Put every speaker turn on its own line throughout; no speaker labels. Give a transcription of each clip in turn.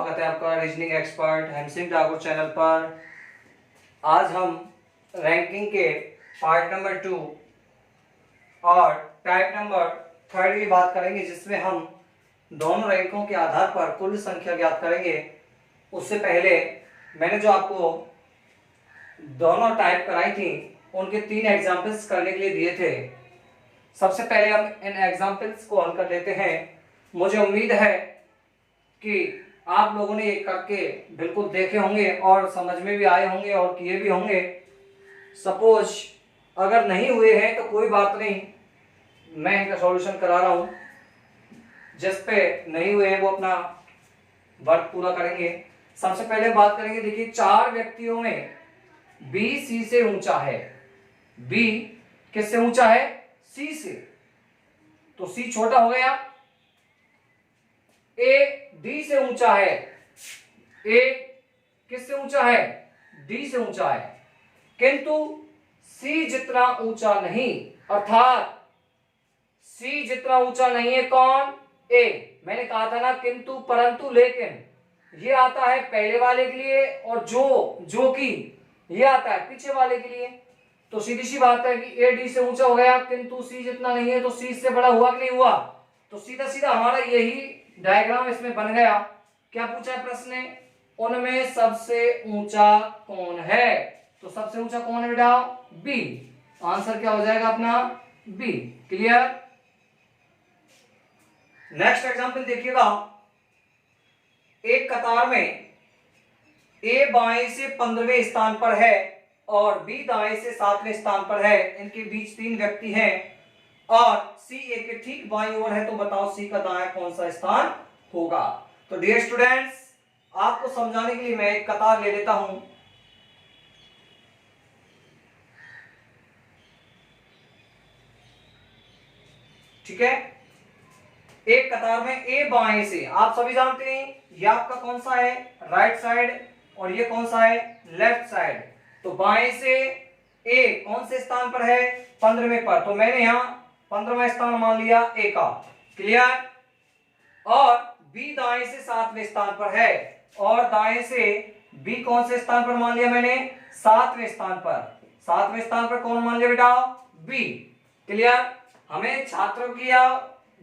स्वागत है आपका reasoning expert Hem Singh Thakur channel पर। आज हम रैंकिंग के पार्ट नंबर 2 और टाइप नंबर 3 की बात करेंगे, जिसमें हम दोनों रैंकों के आधार पर कुल संख्या ज्ञात करेंगे। उससे पहले मैंने जो आपको दोनों टाइप कराई थी उनके 3 एग्जाम्पल्स करने के लिए दिए थे। सबसे पहले हम इन एग्जाम्पल्स को हल कर लेते हैं। मुझे उम्मीद है कि आप लोगों ने ये करके बिल्कुल देखे होंगे और समझ में भी आए होंगे और किए भी होंगे। सपोज अगर नहीं हुए हैं तो कोई बात नहीं, मैं इनका सॉल्यूशन करा रहा हूँ। जिस पे नहीं हुए हैं वो अपना वर्क पूरा करेंगे। सबसे पहले बात करेंगे, देखिए 4 व्यक्तियों में बी सी से ऊंचा है। बी किससे ऊंचा है? सी से। तो सी छोटा हो गया। ए डी से ऊंचा है। ए किससे ऊंचा है? डी से ऊंचा है, किंतु सी जितना ऊंचा नहीं। अर्थात सी जितना ऊंचा नहीं है कौन? ए। मैंने कहा था ना किंतु परंतु लेकिन, ये आता है पहले वाले के लिए और जो कि ये आता है पीछे वाले के लिए। तो सीधी सी बात है कि ए डी से ऊंचा हो गया किंतु सी जितना नहीं है, तो सी से बड़ा हुआ कि नहीं हुआ? तो सीधा सीधा हमारा यही डायग्राम इसमें बन गया। क्या पूछा है प्रश्न ने? उनमें सबसे ऊंचा कौन है? तो सबसे ऊंचा कौन है बेटा? बी। आंसर क्या हो जाएगा अपना? बी। क्लियर? नेक्स्ट एग्जांपल देखिएगा। एक कतार में ए बाएं से 15वें स्थान पर है और बी दाएं से 7वें स्थान पर है। इनके बीच 3 व्यक्ति हैं और सी ए के ठीक बाईं ओर है। तो बताओ सी का दायां कौन सा स्थान होगा? तो डियर स्टूडेंट्स, आपको समझाने के लिए मैं एक कतार ले लेता हूं। ठीक है, एक कतार में ए बाएं से, आप सभी जानते हैं ये आपका कौन सा है? राइट साइड, और ये कौन सा है? Left side. तो बाएं से ए कौन से स्थान पर है? 15वें पर। तो मैंने यहां 15वां स्थान मान लिया ए का। क्लियर? और बी दाएं से 7वें स्थान पर है और दाएं से बी कौन से स्थान पर मान लिया मैंने? 7वें स्थान पर। 7वें स्थान पर कौन मान लिया बेटा? बी। क्लियर? हमें छात्रों की या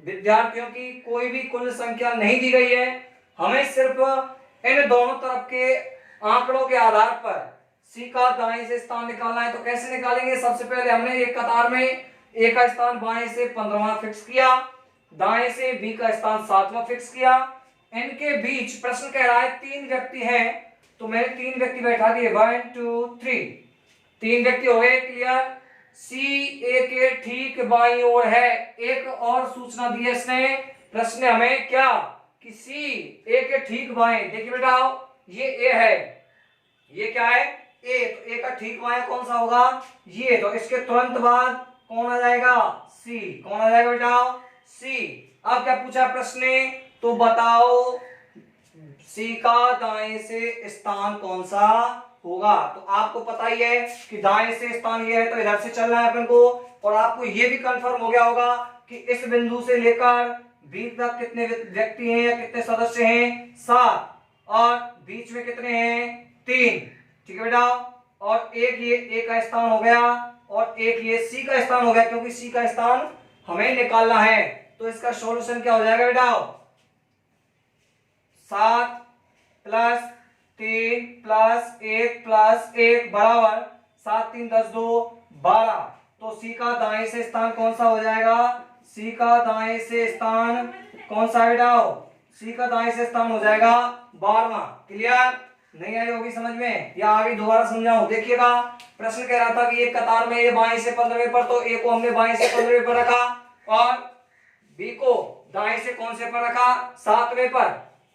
विद्यार्थियों की कोई भी कुल संख्या नहीं दी गई है। हमें सिर्फ इन दोनों तरफ के आंकड़ों के आधार पर सी का दाएं से स्थान निकालना है। तो कैसे निकालेंगे? सबसे पहले हमने एक कतार में ए का स्थान बाएं से 15वां फिक्स किया, दाएं से बी का स्थान 7वां फिक्स किया। इनके बीच प्रश्न कह रहा है 3 व्यक्ति हैं, तो मैंने 3 व्यक्ति बैठा दिए। 1 2 3, 3 व्यक्ति हो गए। क्लियर? सी ए के ठीक बाईं ओर है। एक और सूचना दी है इसने प्रश्न ने हमें, क्या? कि सी ए के ठीक बाएं। देखिए बेटा, ये ए है, ये क्या है? ए। तो ए का ठीक बाएं कौन सा होगा? ये। तो इसके तुरंत बाद कौन आ जाएगा? सी। कौन आ जाएगा बेटा? सी। अब क्या पूछा प्रश्न ने? तो बताओ सी का दाएं से स्थान कौन सा होगा? तो आपको पता ही है कि दाएं से स्थान ये है, तो इधर से चलना है अपन को। और आपको ये भी कंफर्म हो गया होगा कि इस बिंदु से लेकर बी तक कितने व्यक्ति हैं या कितने सदस्य हैं? 7। और बीच में कितने हैं? 3। ठीक है बेटा? और एक ये ए का स्थान हो गया और एक ये सी का स्थान हो गया, क्योंकि सी का स्थान हमें निकालना है। तो इसका सॉल्यूशन क्या हो जाएगा बेटा? 7 प्लस 3 प्लस 1 प्लस 1 बराबर 7 3 10 2 12। तो सी का दाएं से स्थान कौन सा हो जाएगा? सी का दाएं से स्थान कौन सा बेटा? सी का दाएं से स्थान हो जाएगा 12वां। क्लियर? नहीं आई होगी समझ में, या आगे दोबारा समझाऊं? देखिएगा, प्रश्न कह रहा था कि एक कतार में ये बाएं से 15वें पर, तो ए को हमने बाएं से 15वें पर रखा और बी को दाएं से कौन से पर रखा? 7वें पर।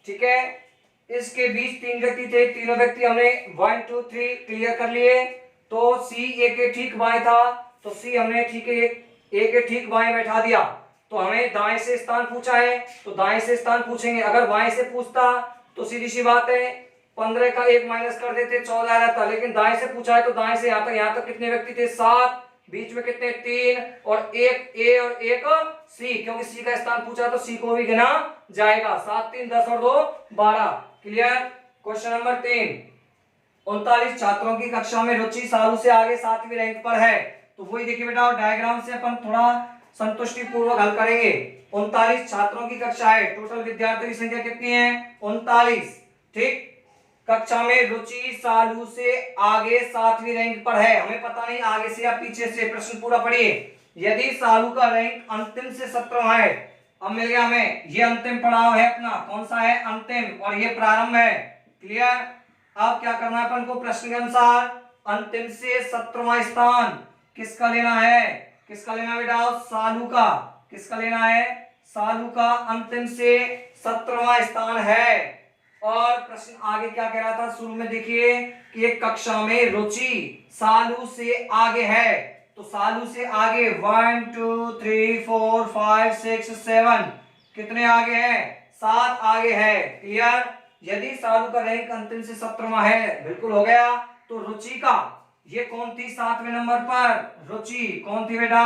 ठीक है? इसके बीच 3 व्यक्ति थे, तीनों व्यक्ति हमने 1 2 3 क्लियर कर लिए। तो सी ए के ठीक बाएं था, तो सी हमने ठीक है ए के ठीक बाएं बैठा दिया। तो हमें दाएं से स्थान पूछा है, तो दाएं से स्थान पूछेंगे। अगर बाएं से पूछता तो सीधी सी बात है 15 का 1 माइनस कर देते, 14 रहता। लेकिन दाएं से पूछा है तो दाएं से यहाँ तक कितने व्यक्ति थे? 7। बीच में कितने 3 और एक ए और एक सी, क्योंकि सी का स्थान पूछा तो सी को भी गिना जाएगा। 7 3 10 और 2 12। क्लियर। क्वेश्चन नंबर 3, 39 छात्रों की कक्षा में रुचि सालू से आगे 7वीं रैंक पर है। तो वही देखिए बेटा, डायग्राम से अपन थोड़ा संतुष्टि पूर्वक हल करेंगे। 39 छात्रों की कक्षा है, टोटल विद्यार्थियों की संख्या कितनी है 39। ठीक, कक्षा में रुचि सालू से आगे 7वीं रैंक पर है। हमें पता नहीं आगे से या पीछे से, प्रश्न पूरा पढ़िए। यदि सालू का रैंक अंतिम से 17वां है, अब मिल गया हमें, ये अंतिम पड़ाव है अपना, कौन सा है अंतिम, और ये प्रारंभ है। क्लियर। अब क्या करना है अपन को, प्रश्न के अनुसार अंतिम से 17वां स्थान किसका लेना है, किसका लेना बेटा, सालू का। किसका लेना है, सालू का अंतिम से 17वां स्थान है। और प्रश्न आगे क्या कह रहा था, शुरू में देखिए कि एक कक्षा में रुचि सालू से आगे है। तो सालू से आगे 1 2 3 4 5 6 7 कितने आगे हैं, 7 आगे है। क्लियर। यदि सालू का रैंक अंतिम से 17वां है, बिल्कुल हो गया। तो रुचि का, ये कौन थी 7वें नंबर पर, रुचि कौन थी बेटा,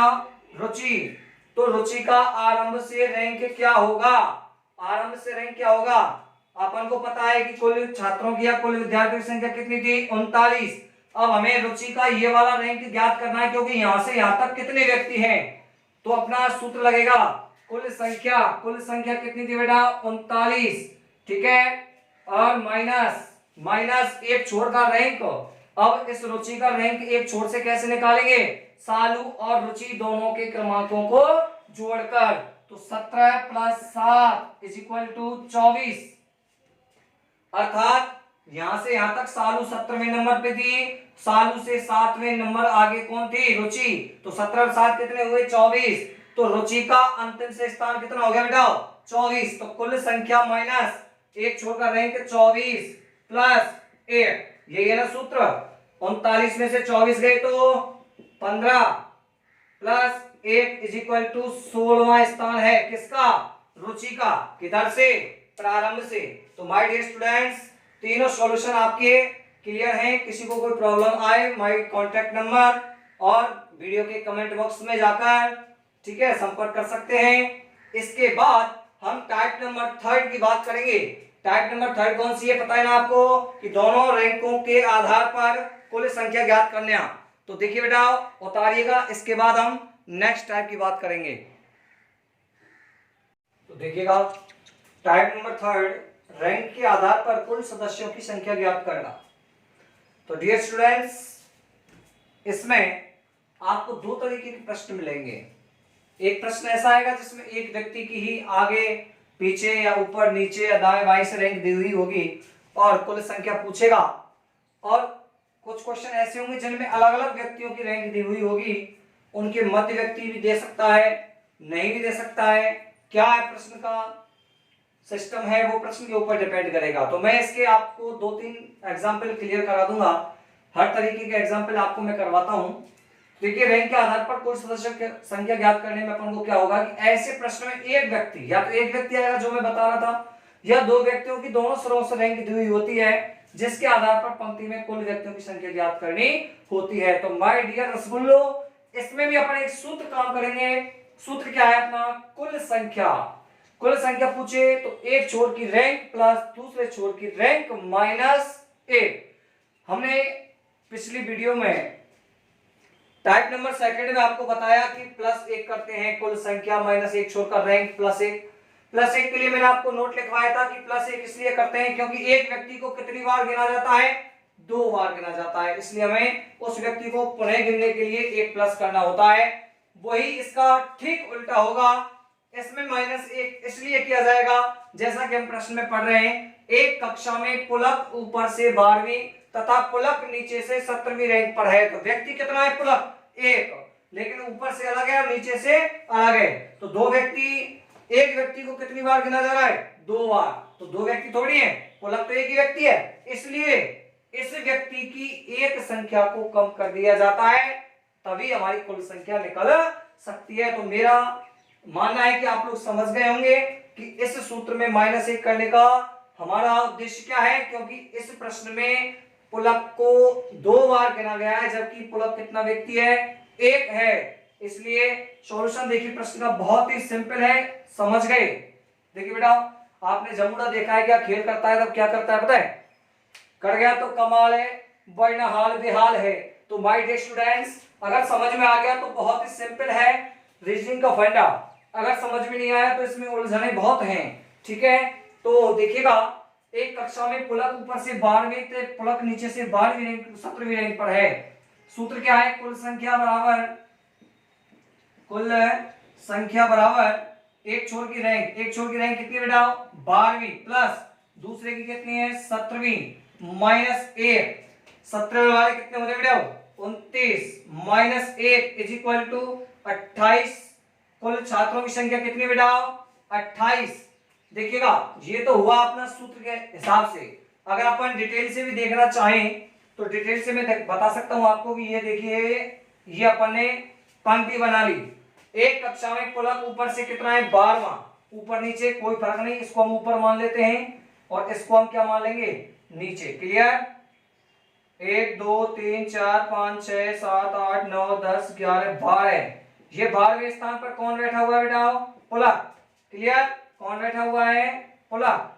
रुचि। तो रुचि का आरंभ से रैंक क्या होगा, आरंभ से रैंक क्या होगा, अपन को पता है कि कुल छात्रों की या कुल विद्यार्थियों की संख्या कितनी थी 39। अब हमें रुचि का ये वाला रैंक ज्ञात करना है, क्योंकि यहां से यहां तक कितने व्यक्ति हैं। तो अपना सूत्र लगेगा कुल संख्या, कुल संख्या कितनी थी बेटा 39। ठीक है, और माइनस एक छोर का रैंक। अब इस रुचि का रैंक एक छोर से कैसे निकालेंगे, सालू और रुचि दोनों के क्रमांकों को जोड़कर। तो 17 प्लस 7 इज इक्वल टू 24। अर्थात यहां से यहां तक सालू 17वें नंबर पे थी, सालू से 7वें नंबर आगे कौन थी, रुचि। तो 17 और 7 कितने हुए 24। तो रुचि का अंतिम से स्थान कितना हो गया बेटा 24। तो कुल संख्या माइनस एक छोर का रैंक 24 प्लस 1, यही है ना सूत्र। 39 में से 24 गए तो 15 प्लस 1 इज इक्वल टू 16वां स्थान है किसका, रुचि का। किधर से, प्रारंभ से। तो माय डियर स्टूडेंट्स, तीनों सॉल्यूशन आपके क्लियर हैं। किसी को कोई प्रॉब्लम आए, माय कांटेक्ट नंबर और वीडियो के कमेंट बॉक्स में जाकर ठीक है संपर्क कर सकते हैं। इसके बाद हम टाइप नंबर 3 की बात करेंगे। टाइप नंबर 3 कौन सी है पता है ना आपको, कि दोनों रैंकों के आधार पर कुल संख्या ज्ञात करना। तो देखिए बेटा उतारिएगा, इसके बाद हम नेक्स्ट टाइप की बात करेंगे। तो देखिएगा टाइप नंबर 3, रैंक के आधार पर कुल सदस्यों की संख्या ज्ञात करना। तो डियर स्टूडेंट्स, इसमें आपको दो तरीके के प्रश्न मिलेंगे। एक प्रश्न ऐसा आएगा जिसमें एक व्यक्ति की ही आगे पीछे या ऊपर नीचे या दाएं बाएं से रैंक दी हुई होगी और कुल संख्या पूछेगा। और कुछ क्वेश्चन ऐसे होंगे जिनमें अलग अलग व्यक्तियों की रैंक दी हुई होगी, उनके मध्य व्यक्ति भी दे सकता है, नहीं भी दे सकता है। क्या है प्रश्न का सिस्टम है वो प्रश्न के ऊपर डिपेंड करेगा। तो मैं इसके आपको 2-3 एग्जाम्पल क्लियर करा दूंगा। हर तरीके के एग्जाम्पल आपको मैं करवाता हूं। देखिए रैंक के आधार पर कुल सदस्य की संख्या ज्ञात करने में अपन को क्या होगा कि ऐसे प्रश्न में एक व्यक्ति, या तो एक व्यक्ति आएगा जो मैं बता रहा था, या दो व्यक्तियों की दोनों सिरों से रैंक दी हुई होती है, जिसके आधार पर पंक्ति में कुल व्यक्तियों की संख्या ज्ञात करनी होती है। तो माय डियर रसगुल्लो, इसमें भी अपन एक सूत्र काम करेंगे। सूत्र क्या है अपना, कुल संख्या। कुल संख्या पूछे तो एक छोर की रैंक प्लस दूसरे छोर की रैंक माइनस 1। हमने पिछली वीडियो में टाइप नंबर 2 में आपको बताया कि +1 करते हैं कुल संख्या माइनस एक छोर का रैंक +1। +1 के लिए मैंने आपको नोट लिखवाया था कि +1 इसलिए करते हैं क्योंकि एक व्यक्ति को कितनी बार गिना जाता है, 2 बार गिना जाता है, इसलिए हमें उस व्यक्ति को पुनः गिनने के लिए 1 प्लस करना होता है। वही इसका ठीक उल्टा होगा, इसमें -1 इसलिए किया जाएगा जैसा कि हम प्रश्न में पढ़ रहे हैं, एक कक्षा में पुलक ऊपर से 12वीं तथा पुलक नीचे से 17वीं रैंक पर है। तो व्यक्ति कितना है पुलक 1, लेकिन ऊपर से अलग है और नीचे से अलग है। तो दो व्यक्ति, एक व्यक्ति को कितनी बार गिना जा रहा है, 2 बार। तो दो व्यक्ति थोड़ी है, पुलक तो एक ही व्यक्ति है, इसलिए इस व्यक्ति की एक संख्या को कम कर दिया जाता है, तभी हमारी कुल संख्या निकल सकती है। तो मेरा मानना है कि आप लोग समझ गए होंगे कि इस सूत्र में -1 करने का हमारा उद्देश्य क्या है, क्योंकि इस प्रश्न में पुलक को 2 बार गिना गया है, जबकि पुलक कितना व्यक्ति है, एक है। इसलिए सॉल्यूशन देखिए प्रश्न का बहुत ही सिंपल है, समझ गए। देखिए बेटा, आपने जमुना देखा है क्या खेल करता है तब क्या करता है पता है? कर गया तो कमाल है, वरना हाल बेहाल है। तो माय डियर स्टूडेंट्स, अगर समझ में आ गया तो बहुत ही सिंपल है रीजनिंग का फंडा। अगर समझ में नहीं आया तो इसमें उलझने बहुत हैं, ठीक है। तो देखिएगा, एक कक्षा में पुलक ऊपर से 12वीं से पुलक नीचे से 12वीं रैंक 17वीं रैंक पर है। सूत्र क्या है? कुल संख्या बराबर एक छोर की रैंक। एक छोर की रैंक कितनी बेटा? 12वीं प्लस दूसरे की कितनी है? 17वीं माइनस 1। 17 वाले कितने होते बेटा? 29 माइनस 1 इज इक्वल टू 28। कुल छात्रों की संख्या कितनी बेटा? 28। देखिएगा, ये तो हुआ अपना सूत्र के हिसाब से। अगर अपन डिटेल से भी देखना चाहें तो डिटेल से मैं बता सकता हूं आपको कि ये देखिए, ये अपन ने पंक्ति बना ली। एक कक्षा में पुलक ऊपर से कितना है? 12वां। ऊपर नीचे कोई फर्क नहीं, इसको हम ऊपर मान लेते हैं और इसको हम क्या मान लेंगे? नीचे। क्लियर? 1 2 3 4 5 6 7 8 9 10 11 12। ये 12वें स्थान पर कौन बैठा हुआ है बेटा? पुलक। क्लियर? कौन बैठा हुआ है? पुलक।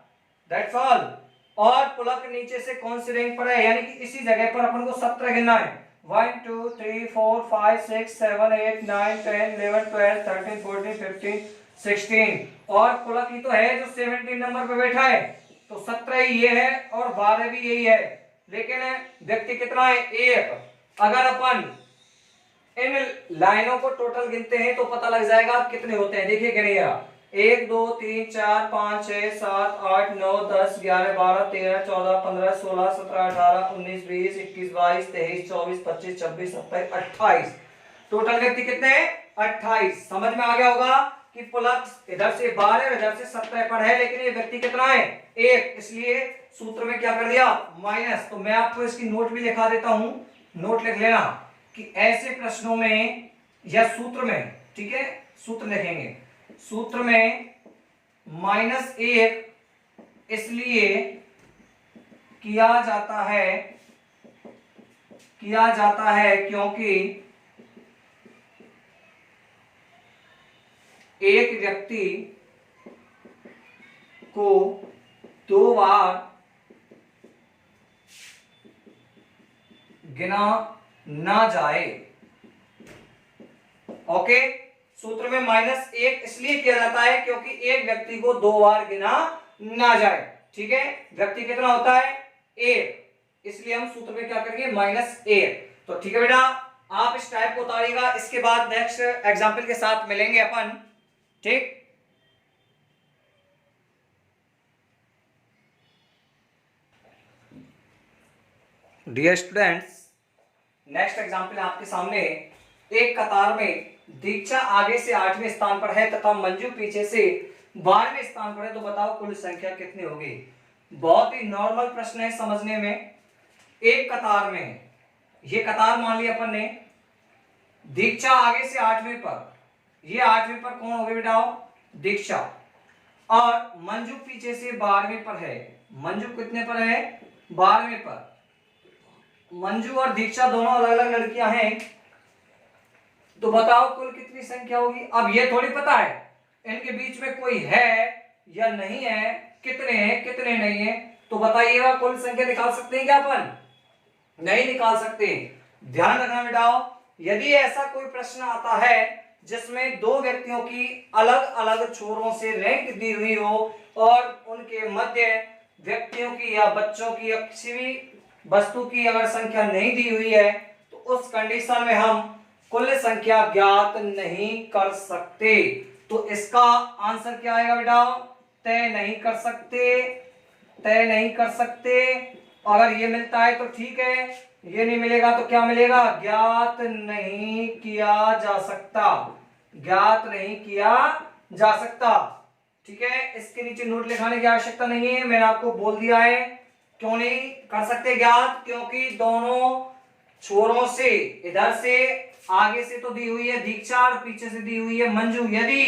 That's all. और पुलक नीचे से कौन सी रैंक पर है? यानी कि इसी जगह पर अपन को 17 गिनना है। 1 2 3 4 5 6 7 8 9 10 11 12 13 14 15 16। और पुलक ही तो है जो 17 नंबर पे बैठा है। तो 17 ही ये है और 12 भी यही है। लेकिन व्यक्ति कितना है? एक। अगर अपन इन लाइनों को टोटल गिनते हैं तो पता लग जाएगा कितने होते हैं। देखिए गिनिएगा, 1 2 3 4 5 6 7 8 9 10 11 12 13 14 15 16 17 18 19 20 21 22 23 24 25 26 27 28। टोटल व्यक्ति कितने हैं? 28। समझ में आ गया होगा कि पुलक इधर से 12 और इधर से 17 पर है, लेकिन ये व्यक्ति कितना है? एक। इसलिए सूत्र में क्या कर दिया? माइनस। तो मैं आपको इसकी नोट भी लिखा देता हूं, नोट लिख लेना कि ऐसे प्रश्नों में या सूत्र में, ठीक है, सूत्र लिखेंगे। सूत्र में -1 इसलिए किया जाता है क्योंकि एक व्यक्ति को 2 बार गिना ना जाए। ओके, सूत्र में -1 इसलिए किया जाता है क्योंकि एक व्यक्ति को 2 बार गिना ना जाए। ठीक है, व्यक्ति कितना होता है? 1। इसलिए हम सूत्र में क्या करेंगे? -1। तो ठीक है बेटा, आप इस टाइप को उतारिएगा। इसके बाद नेक्स्ट एग्जाम्पल के साथ मिलेंगे अपन। ठीक, डियर स्टूडेंट्स, नेक्स्ट एग्जाम्पल आपके सामने। एक कतार में दीक्षा आगे से 8वें स्थान पर है तथा मंजू पीछे से 12वें स्थान पर है, तो बताओ कुल संख्या कितनी होगी? बहुत ही नॉर्मल प्रश्न है समझने में। एक कतार में, ये कतार मान लिया अपन ने, दीक्षा आगे से 8वें पर, ये 8वें पर कौन होगी बेटा? दीक्षा। और मंजू पीछे से 12वें पर है। मंजू कितने पर है? 12वें पर। मंजू और दीक्षा दोनों अलग अलग लड़कियां हैं, तो बताओ कुल कितनी संख्या होगी? अब ये थोड़ी पता है इनके बीच में कोई है या नहीं है, कितने हैं कितने नहीं है। तो बताइएगा, कुल संख्या निकाल सकते हैं क्या अपन? नहीं निकाल सकते। ध्यान रखना बेटाओ, यदि ऐसा कोई प्रश्न आता है जिसमें 2 व्यक्तियों की अलग अलग छोरों से रैंक दी हुई हो और उनके मध्य व्यक्तियों की या बच्चों की या किसी भी वस्तु की अगर संख्या नहीं दी हुई है, तो उस कंडीशन में हम कुल संख्या ज्ञात नहीं कर सकते। तो इसका आंसर क्या आएगा बेटा? तय नहीं कर सकते। तय नहीं कर सकते। अगर ये मिलता है तो ठीक है, ये नहीं मिलेगा तो क्या मिलेगा? ज्ञात नहीं किया जा सकता। ज्ञात नहीं किया जा सकता। ठीक है, इसके नीचे नोट लिखाने की आवश्यकता नहीं है, मैंने आपको बोल दिया है। क्यों नहीं कर सकते ज्ञात? क्योंकि दोनों छोरों से, इधर से आगे से तो दी हुई है दीक्षा और पीछे से दी हुई है मंजू। यदि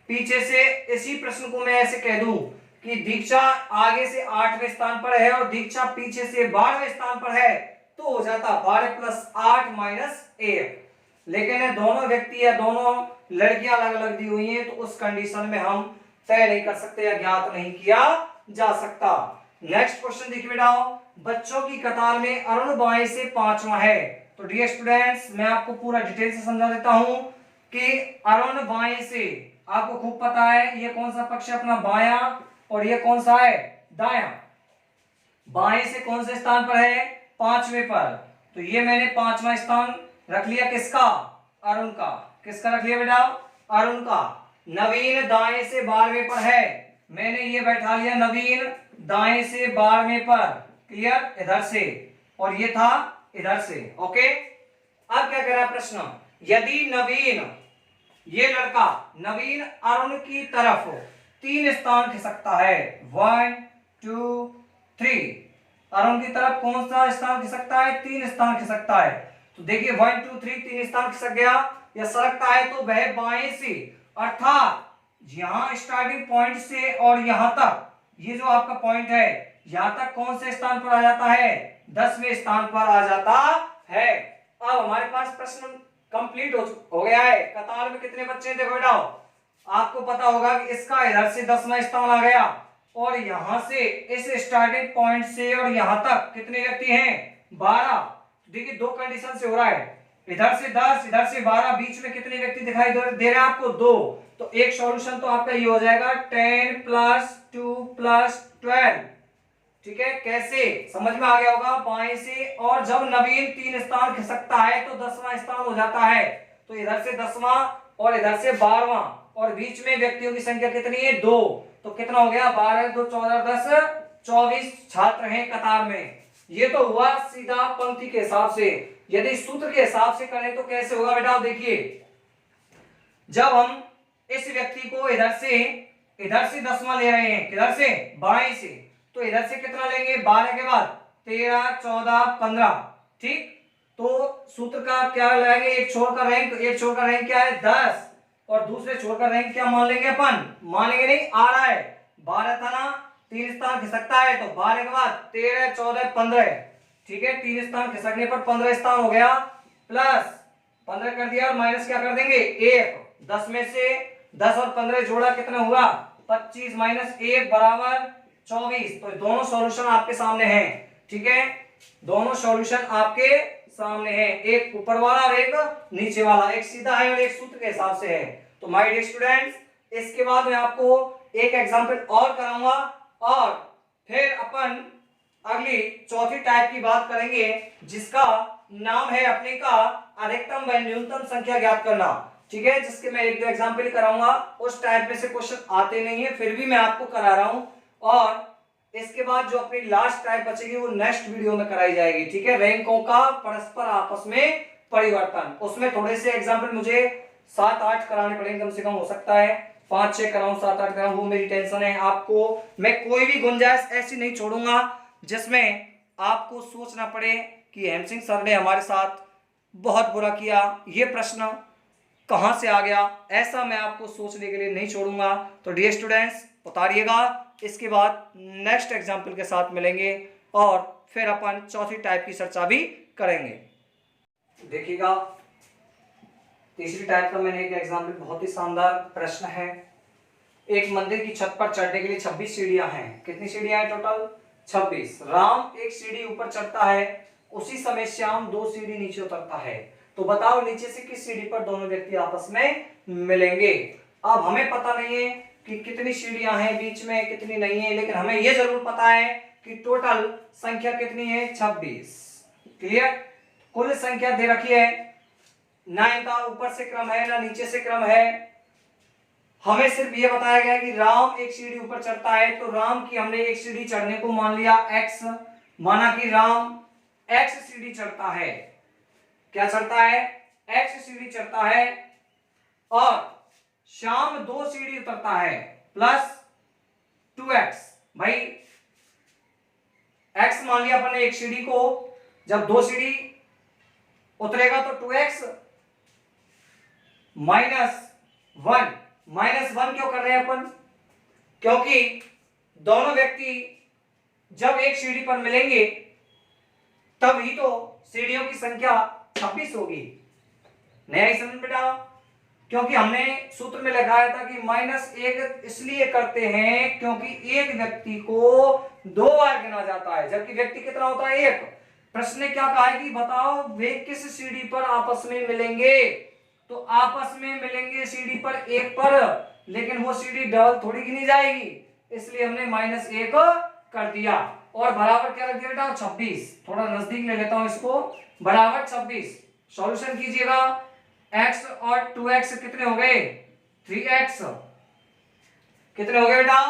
पीछे से, इसी प्रश्न को मैं ऐसे कह दूं कि दीक्षा आगे से 8वें स्थान पर है और दीक्षा पीछे से 12वें स्थान पर है, तो हो जाता 12 + 8 - 1। लेकिन दोनों व्यक्ति या दोनों लड़कियां अलग अलग दी हुई हैं, तो उस कंडीशन में हम तय नहीं कर सकते या ज्ञात नहीं किया जा सकता। नेक्स्ट क्वेश्चन देखिए बेटा, बच्चों की कतार में अरुण बाएं से पांचवा है। तो डियर स्टूडेंट्स, मैं आपको पूरा डिटेल से समझा देता हूं कि अरुण बाएं से, आपको खूब पता है ये कौन सा पक्ष है अपना बायां, और ये कौन सा है दायां। बाएं से कौन से स्थान पर है, पांचवें पर। तो ये मैंने पांचवा स्थान रख लिया किसका, अरुण का। किसका रख लिया बेटा, अरुण का। नवीन दाएं से 12वें पर है, मैंने ये बैठा लिया नवीन दाएं से 12वें पर। क्लियर, इधर से, और ये था इधर से। ओके, अब क्या कह रहा है प्रश्न, यदि नवीन, ये लड़का नवीन अरुण की तरफ 3 स्थान खिसकता है, 1 2 3, अरुण की तरफ कौन सा स्थान खिसकता है, 3 स्थान खिसकता है। तो देखिए 1 2 3 3 स्थान खिसक गया या सरकता है, तो वह बाएं से, अर्थात यहां स्टार्टिंग पॉइंट से और यहां तक, ये जो आपका पॉइंट है यहां तक कौन से स्थान पर आ जाता है, 10वें स्थान पर आ जाता है। अब हमारे पास प्रश्न कंप्लीट हो गया है। कतार में कितने बच्चे हैं देखो बेटा, आपको पता होगा कि इसका इधर से 10वां स्थान आ गया, और यहां से इस स्टार्टिंग पॉइंट से और यहां तक कितने व्यक्ति हैं, 12। देखिए दो कंडीशन से हो रहा है, इधर से 10 इधर से 12, बीच में कितने व्यक्ति दिखाई दे रहे हैं आपको, 2। तो एक सॉल्यूशन तो आपका ये हो जाएगा 10 + 2 + 12। ठीक है, कैसे समझ में आ गया होगा, बाएं से, और जब नवीन 3 स्थान खिसकता है तो 10वां स्थान हो जाता है। तो इधर से 10वां और इधर से 12वां, और बीच में व्यक्तियों की संख्या कितनी है, 2। तो कितना हो गया, 12 2 14 10 24 छात्र हैं कतार में। ये तो हुआ सीधा पंक्ति के हिसाब से। यदि सूत्र के हिसाब से करें तो कैसे होगा बेटा, देखिए जब हम इस व्यक्ति को इधर से 10वां ले रहे हैं, किधर से, बाएं से, तो इधर से कितना लेंगे, 12 के बाद 13 14 15। ठीक, तो सूत्र का क्या लगाएंगे, एक छोड़कर रैंक क्या है, 10, और दूसरे छोड़कर रैंक क्या मान लेंगे अपन, मानेंगे नहीं, आ रहा है 12 था ना, 3 स्थान खिसकता है, तो 12 के बाद 13 14 15। ठीक है, 3 स्थान खिसकने पर 15 स्थान हो गया, प्लस 15 कर दिया और माइनस क्या कर देंगे, 1। 10 में से 10 और 15 जोड़ा कितना हुआ, 25 - 1 = 24। तो दोनों सॉल्यूशन आपके सामने हैं। ठीक है, दोनों सॉल्यूशन आपके सामने हैं, एक ऊपर वाला और एक नीचे वाला, एक सीधा है और एक सूत्र के हिसाब से है। तो माय डियर स्टूडेंट्स, इसके बाद मैं आपको एक एग्जांपल और कराऊंगा, और फिर अपन अगली चौथी टाइप की बात करेंगे, जिसका नाम है अपने का अधिकतम व न्यूनतम संख्या ज्ञात करना। ठीक है, जिसके मैं 1-2 एग्जांपल कराऊंगा। उस टाइप में से क्वेश्चन आते नहीं है, फिर भी मैं आपको करा रहा हूं, और इसके बाद जो अपनी लास्ट टाइप बचेगी वो नेक्स्ट वीडियो में कराई जाएगी। ठीक है, रैंकों का परस्पर आपस में परिवर्तन, उसमें थोड़े से एग्जांपल मुझे 7-8 कराने पड़ेंगे कम से कम, हो सकता है 5-6 कराऊं, 7-8 कराऊं, वो मेरी टेंशन है। आपको मैं कोई भी गुंजाइश ऐसी नहीं छोड़ूंगा जिसमें आपको सोचना पड़े कि हेमसिंह सर ने हमारे साथ बहुत बुरा किया, ये प्रश्न कहां से आ गया, ऐसा मैं आपको सोचने के लिए नहीं छोड़ूंगा। तो डियर स्टूडेंट्स, उतारिएगा, इसके बाद नेक्स्ट एग्जाम्पल के साथ मिलेंगे और फिर अपन चौथी टाइप की चर्चा भी करेंगे। देखिएगा, तीसरी टाइप का मैंने एक एग्जाम्पल, बहुत ही शानदार प्रश्न है। एक मंदिर की छत पर चढ़ने के लिए 26 सीढ़ियां हैं। कितनी सीढ़ियां हैं टोटल, 26। राम एक सीढ़ी ऊपर चढ़ता है, उसी समय श्याम 2 सीढ़ी नीचे उतरता है। तो बताओ नीचे से किस सीढ़ी पर दोनों व्यक्ति आपस में मिलेंगे। अब हमें पता नहीं है कि कितनी सीढ़ियां हैं बीच में, कितनी नहीं है, लेकिन हमें यह जरूर पता है कि टोटल संख्या कितनी है, 26। क्लियर, कुल संख्या दे रखी है, ना इनका ऊपर से क्रम है ना नीचे से क्रम है। हमें सिर्फ यह बताया गया कि राम एक सीढ़ी ऊपर चढ़ता है, तो राम की हमने एक सीढ़ी चढ़ने को मान लिया x, माना कि राम x सीढ़ी चढ़ता है। क्या चढ़ता है, x सीढ़ी चढ़ता है, और श्याम 2 सीढ़ी उतरता है, प्लस 2x। भाई x मान लिया अपन ने एक सीढ़ी को, जब 2 सीढ़ी उतरेगा तो 2x -1। -1 क्यों कर रहे हैं अपन, क्योंकि दोनों व्यक्ति जब एक सीढ़ी पर मिलेंगे तभी तो सीढ़ियों की संख्या 26 होगी। नहीं आई समझ बेटा? क्योंकि हमने सूत्र में लगाया था कि -1 इसलिए करते हैं क्योंकि एक व्यक्ति को 2 बार गिना जाता है, जबकि व्यक्ति कितना होता है? 1। प्रश्न ने क्या कहा है कि बताओ वे किस सीढ़ी पर आपस में मिलेंगे? तो आपस में मिलेंगे सीढ़ी पर 1 पर, लेकिन वो सीढ़ी डबल थोड़ी गिनी जाएगी, इसलिए हमने -1 कर दिया। और बराबर क्या रख दिया बेटा? 26। थोड़ा नजदीक ले लेता हूं इसको, बराबर 26। सॉल्यूशन कीजिएगा। x और 2x कितने हो गए? 3x। कितने हो गए बेटा?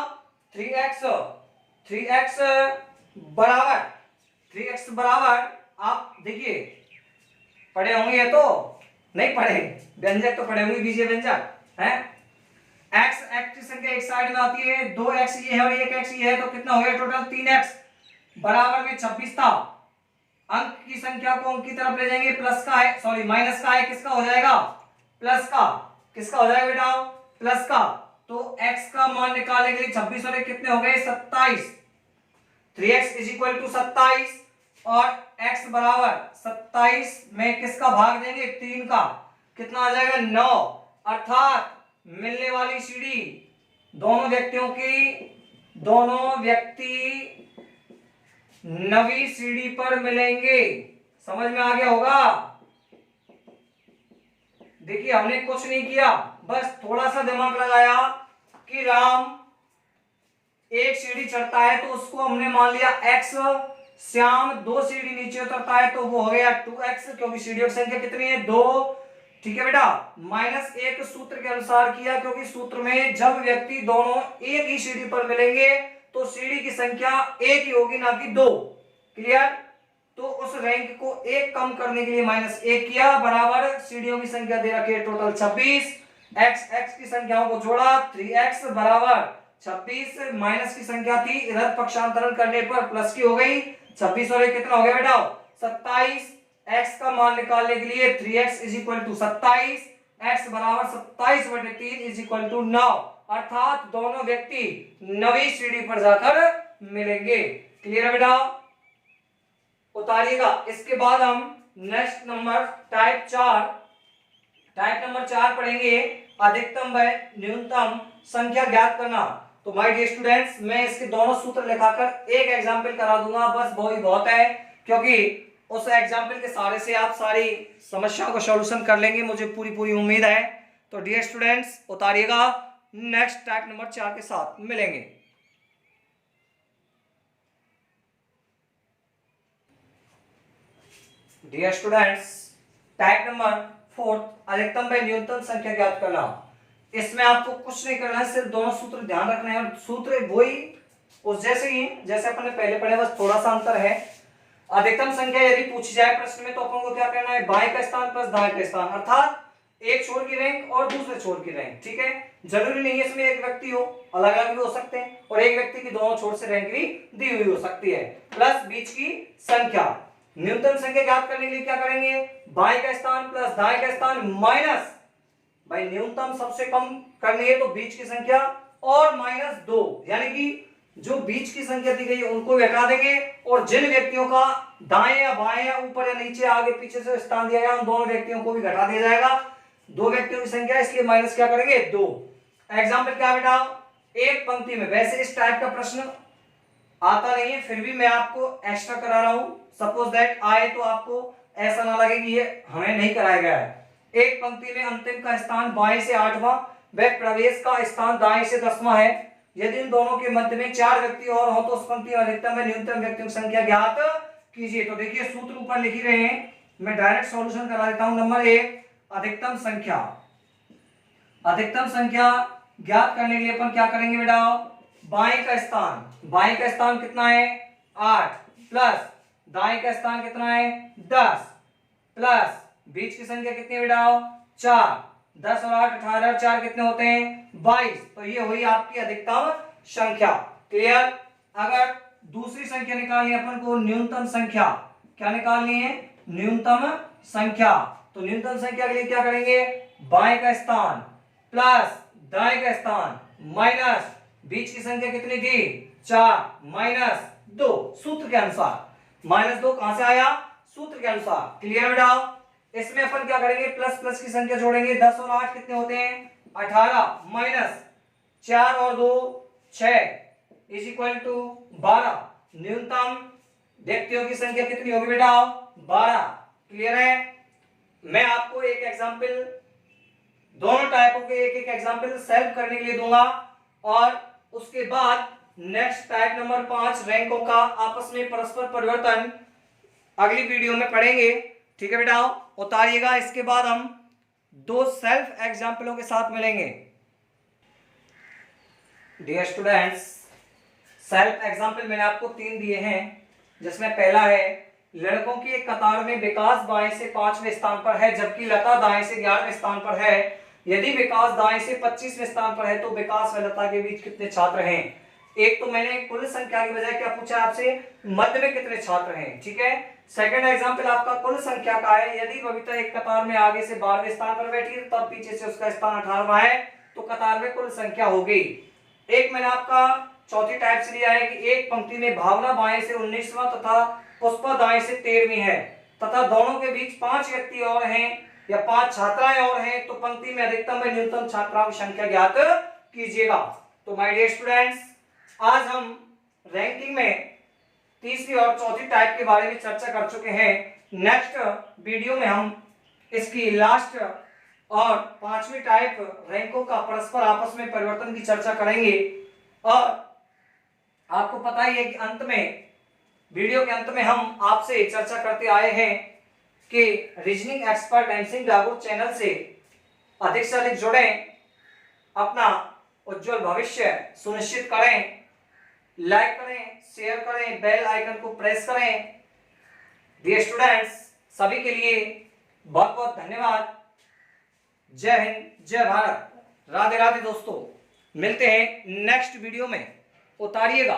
3x। 3x बराबर 3x बराबर, आप देखिए पढ़े होंगे, ये तो नहीं पढ़े, व्यंजक तो पढ़े होंगे, बीजीय व्यंजक है। x x की संख्या एक साइड में आती है, 2x ये है और 1x ये है, तो कितना हो गया टोटल? 3x बराबर में 26 था। अंक की संख्या को अंक की तरफ ले जाएंगे, प्लस का है, सॉरी माइनस का है, किसका हो जाएगा? प्लस का। किसका हो जाएगा बेटा? प्लस का। तो x का मान निकालने के लिए 26 और कितने हो गए? 27। 3x इज इक्वल टू 27 और x बराबर 27 में किसका भाग देंगे? 3 का। कितना आ जाएगा? 9। अर्थात मिलने वाली सीढ़ी दोनों व्यक्ति नवी सीढ़ी पर मिलेंगे। समझ में आ गया होगा? देखिए हमने कुछ नहीं किया, बस थोड़ा सा दिमाग लगाया कि राम एक सीढ़ी चढ़ता है तो उसको हमने मान लिया x, श्याम 2 सीढ़ी नीचे उतरता है तो वो हो गया 2x, क्योंकि सीढ़ियों की संख्या कितनी है? 2। ठीक है बेटा? -1 सूत्र के अनुसार किया, क्योंकि सूत्र में जब व्यक्ति दोनों एक ही सीढ़ी पर मिलेंगे तो सीढ़ी की संख्या एक ही होगी, ना कि 2। क्लियर? तो उस रैंक को 1 कम करने के लिए -1 किया, बराबर सीढ़ियों की संख्या दे रखी है टोटल 26। x की संख्याओं को जोड़ा, 3x बराबर 26, माइनस की संख्या थी, इधर पक्षांतरण करने पर प्लस की हो गई। 26 और कितना हो गया बेटा? 27। x का मान निकालने के लिए 3x is equal to 27, x बराबर 27/3 इज इक्वल टू 9। अर्थात दोनों व्यक्ति नवी सीढ़ी पर जाकर मिलेंगे। क्लियर है बेटा? उतारिएगा। इसके बाद हम नेक्स्ट नंबर टाइप 4 पढ़ेंगे, अधिकतम व न्यूनतम संख्या ज्ञात करना। तो माय डियर स्टूडेंट्स, मैं इसके दोनों सूत्र लिखाकर एक एग्जाम्पल करा दूंगा, बस बहुत है, क्योंकि उस एग्जाम्पल के सहारे से आप सारी समस्याओं का सॉल्यूशन कर लेंगे, मुझे पूरी उम्मीद है। तो डियर स्टूडेंट्स उतारिएगा, नेक्स्ट टाइप नंबर 4 के साथ मिलेंगे। डियर स्टूडेंट्स, टाइप नंबर 4, अधिकतम व न्यूनतम संख्या ज्ञात करना। इसमें आपको कुछ नहीं करना है, सिर्फ दोनों सूत्र ध्यान रखना है, और सूत्र वही उस जैसे ही जैसे अपन ने पहले पढ़े, बस थोड़ा सा अंतर है। अधिकतम संख्या यदि पूछी जाए प्रश्न में तो अपन को क्या करना है? बाएं का स्थान प्लस दाएं का स्थान, अर्थात एक छोर की रैंक और दूसरे छोर की रैंक। ठीक है? जरूरी नहीं है इसमें एक व्यक्ति हो, अलग अलग भी हो सकते हैं, और एक व्यक्ति की दोनों छोर से रैंक भी दी हुई हो सकती है, प्लस बीच की संख्या। न्यूनतम संख्या ज्ञात करने के लिए क्या करेंगे? बाएं का स्थान प्लस दाएं का स्थान माइनस, भाई न्यूनतम सबसे कम करनी है तो बीच की संख्या और -2, यानी कि जो बीच की संख्या दी गई है उनको भी हटा देंगे, और जिन व्यक्तियों का दाएं या बाएं या ऊपर या नीचे आगे पीछे से स्थान दिया गया उन दोनों व्यक्तियों को भी घटा दिया जाएगा। 2 व्यक्तियों की संख्या, इसलिए माइनस क्या करेंगे? 2। एग्जाम्पल क्या बेटा? एक पंक्ति में, वैसे इस टाइप का प्रश्न आता नहीं है, फिर भी मैं आपको एक्स्ट्रा करा रहा हूं, सपोज दैट आए तो आपको ऐसा ना लगे कि ये हमें नहीं कराया गया है। एक पंक्ति में अंतिम का स्थान बाएं से 8वां व प्रवेश का स्थान दाएं से 10वां है। यदि इन दोनों के मध्य में 4 व्यक्ति और हो तो उस पंक्ति में अधिकतम व न्यूनतम व्यक्तियों की संख्या ज्ञात कीजिए। तो देखिए सूत्र ऊपर लिख ही रहे हैं, मैं डायरेक्ट सॉल्यूशन करा देता हूं। नंबर 1, अधिकतम संख्या ज्ञात करने के लिए अपन क्या करेंगे बेटा? बाएं का स्थान कितना है? 8, प्लस दाएं का स्थान कितना है? 10, प्लस बीच की संख्या कितनी है बेटा? 4। 10 और 8 18 और 4 कितने होते हैं? 22। तो ये हुई आपकी अधिकतम संख्या। क्लियर? अगर दूसरी संख्या निकालनी है अपन को, न्यूनतम संख्या, क्या निकालनी है? न्यूनतम संख्या। तो न्यूनतम संख्या के लिए क्या करेंगे? बाएं का स्थान प्लस दाएं का स्थान माइनस बीच की संख्या कितनी थी? 4 -2, सूत्र के अनुसार। -2 कहां से आया? सूत्र के अनुसार। क्लियर बेटा? इसमें अपन क्या करेंगे, प्लस प्लस की संख्या जोड़ेंगे। 10 और 8 कितने होते हैं, 18 माइनस 4 और 2 6 इज इक्वल टू 12। न्यूनतम व्यक्तियों की संख्या कितनी होगी बेटा, 12। क्लियर है। मैं आपको एक एग्जांपल, दोनों टाइपों के एक एक एग्जांपल सॉल्व करने के लिए दूंगा और उसके बाद नेक्स्ट टाइप नंबर 5 रैंकों का आपस में परस्पर परिवर्तन अगली वीडियो में पढ़ेंगे। ठीक है बेटा, उतारिएगा। इसके बाद हम 2 सेल्फ एग्जांपलों के साथ मिलेंगे। डियर स्टूडेंट्स, सेल्फ एग्जांपल मैंने आपको 3 दिए हैं, जिसमें पहला है लड़कों की एक कतार में विकास बाएं से 5वें स्थान पर है जबकि लता दाएं से 11वें स्थान पर है। यदि विकास दाएं से 25वें स्थान पर है तो विकास व लता के बीच कितने छात्र हैं। एक तो मैंने कुल संख्या की बजाय क्या पूछा आपसे, मध्य में कितने छात्र हैं। ठीक है। सेकंड एग्जांपल आपका कुल संख्या का है। यदि बबीता एक कतार में आगे से 12वें स्थान पर बैठी है तब पीछे से उसका स्थान 18वां है तो कतार में कुल संख्या हो गई। एक मैंने आपका चौथी टाइप से लिया है कि एक पंक्ति में भावना बाएं से 19वां तथा पुष्पा दाएं से 13वीं है तथा दोनों के बीच 5 व्यक्ति और हैं या 5 छात्राएं और हैं तो पंक्ति में अधिकतम व न्यूनतम छात्राओं की संख्या ज्ञात कीजिएगा। तो माय डियर स्टूडेंट्स, आज हम रैंकिंग में तीसरी और चौथी टाइप के बारे में चर्चा कर चुके हैं। नेक्स्ट वीडियो में हम इसकी लास्ट और 5वीं टाइप रैंकों का परस्पर आपस में परिवर्तन की चर्चा करेंगे। और आपको पता ही है कि अंत में, वीडियो के अंत में हम आपसे चर्चा करते आए हैं कि रीजनिंग एक्सपर्ट एमसिंह डागोर चैनल से अधिक जुड़ें, अपना उज्जवल भविष्य सुनिश्चित करें। लाइक करें, शेयर करें, बेल आइकन को प्रेस करें। डियर स्टूडेंट्स, सभी के लिए बहुत बहुत धन्यवाद। जय हिंद, जय भारत, राधे राधे दोस्तों। मिलते हैं नेक्स्ट वीडियो में। उतारिएगा।